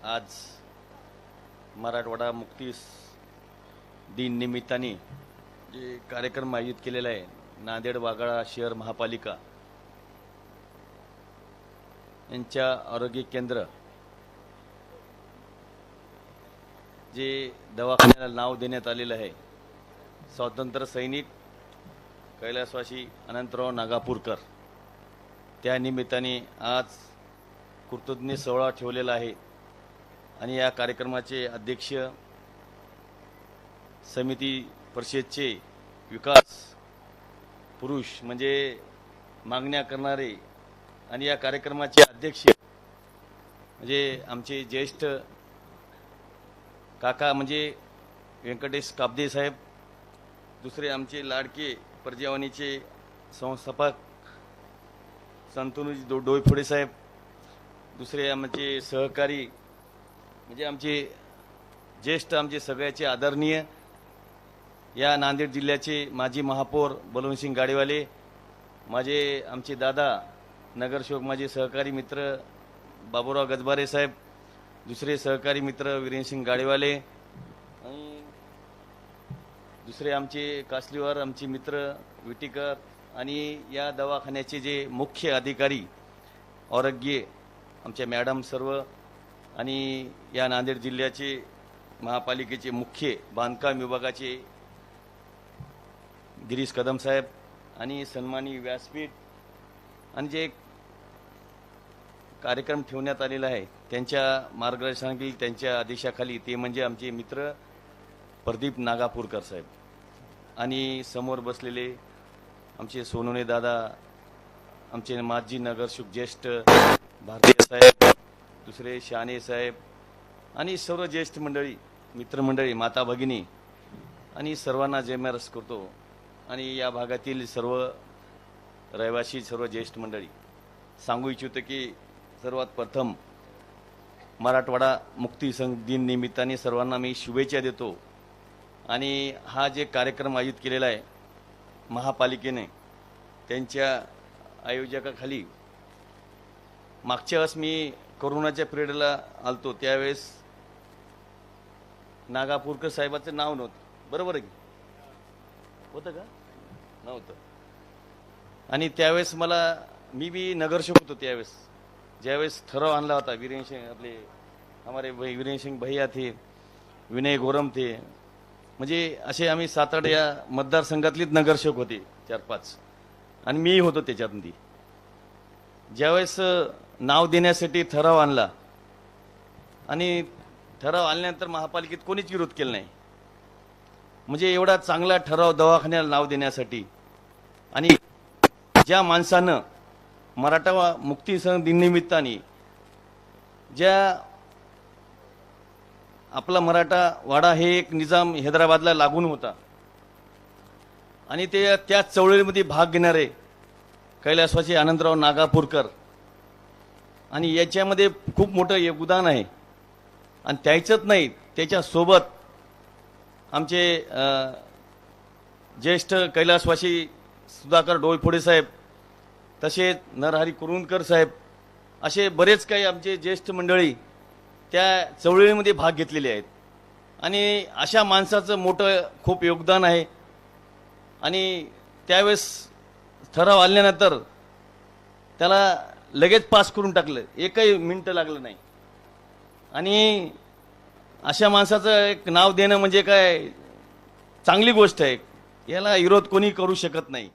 आज मराठवाडा मुक्ती दिन निमित्ताने जे कार्यक्रम आयोजित केलेला आहे नांदेड वाघाळा शहर महापालिका यांच्या आरोग्य केंद्र जे दवाखान्याला नाव देण्यात आलेलं आहे स्वातंत्र्य सैनिक कैलासवासी अनंतराव नागापूरकर त्या निमित्ताने आज कृतज्ञ सोहळा ठेवलेला आहे आणि या कार्यक्रमाचे अध्यक्ष समिती परिषदेचे विकास पुरुष म्हणजे मागण्या करणारे आणि या कार्यक्रमाचे अध्यक्ष म्हणजे आमचे ज्येष्ठ काका म्हणजे व्यंकटेश काब्दे साहेब, दुसरे आमचे लाडके प्रजावाणीचे संस्थापक संतनुजी डोईफोडे साहेब, दुसरे आमचे सहकारी म्हणजे आमचे ज्येष्ठ आमचे सगळ्याचे आदरणीय या नांदेड जिल्ह्याचे माजी महापौर बलवंतसिंग गाडेवाले, माझे आमचे दादा नगरसेवक माझे सहकारी मित्र बाबूराव गजबारे साहेब, दुसरे सहकारी मित्र वीरेंद्रसिंग गाडेवाले आणि दुसरे आमचे कासलीवार आमचे मित्र विटीकर आणि या दवाखान्याचे जे मुख्य अधिकारी आरोग्य आमच्या मॅडम सर्व आणि या नांदेड जिल्ह्याचे महापालिकेचे मुख्य बांधकाम विभागाचे गिरीश कदम साहेब आणि सन्मानी व्यासपीठ आणि जे कार्यक्रम ठेवण्यात आलेला आहे त्यांच्या मार्गदर्शनाखाली त्यांच्या आदेशाखाली ते म्हणजे आमचे मित्र प्रदीप नागापूरकर साहेब आणि समोर बसलेले आमचे सोनवणे दादा, आमचे माजी नगरसेवक ज्येष्ठ भारतीय साहेब, दुसरे शाने साहेब आणि सर्व ज्येष्ठ मंडळी मित्रमंडळी माता भगिनी आणि सर्वांना जयमारस करतो आणि या भागातील सर्व रहिवासी सर्व ज्येष्ठ मंडळी सांगू इच्छितो की सर्वात प्रथम मराठवाडा मुक्ती दिन निमित्ताने सर्वांना मी शुभेच्छा देतो आणि हा जे कार्यक्रम आयोजित केलेला आहे महापालिकेने त्यांच्या आयोजकाखाली मागच्या वेळेस मी कोरोनाच्या पिरियडला आलतो त्यावेळेस नागापूरकर साहेबाचं नाव नव्हतं, बरोबर आहे की होतं का नव्हतं आणि त्यावेळेस मी बी नगरसेवक होतो त्यावेळेस ज्यावेळेस ठराव आणला होता वीरेंद्र सिंह आपले हमारे वीरेंद्र सिंह भैया थे, विनय गोरम थे, म्हणजे असे आम्ही 7-8 या मतदारसंघातलीच नगरसेवक होते 4-5 आणि मी होतो त्याच्यातून ज्यावेळेस नाव देण्यासाठी ठराव आणला आणि ठराव आल्यानंतर महापालिकेत कोणीच विरोध केला नाही म्हणजे एवढा चांगला ठराव दवाखान्याला नाव देण्यासाठी आणि ज्या माणसानं मराठा मुक्ती दिनानिमित्ताने ज्या आपला मराठा वाडा हे एक निजाम हैदराबादला लागून होता आणि ते त्या चळवळीमध्ये भाग घेणारे कैलासवासी अनंतराव नागापूरकर आणि याच्यामध्ये खूप मोठं योगदान आहे आणि त्याचंच नाही त्याच्यासोबत आमचे ज्येष्ठ कैलासवासी सुधाकर डोईफोडे साहेब, तसेच नरहरी कुरुंदकर साहेब असे बरेच काही आमचे ज्येष्ठ मंडळी त्या चळवळीमध्ये भाग घेतलेले आहेत आणि अशा माणसाचं मोठं खूप योगदान आहे आणि त्यावेळेस ठराव आल्यानंतर त्याला लगेच पास करून टाकलं, एकही मिनिटं लागलं नाही आणि अशा माणसाचं एक नाव देणं म्हणजे काय चांगली गोष्ट आहे, याला विरोध कोणी करू शकत नाही।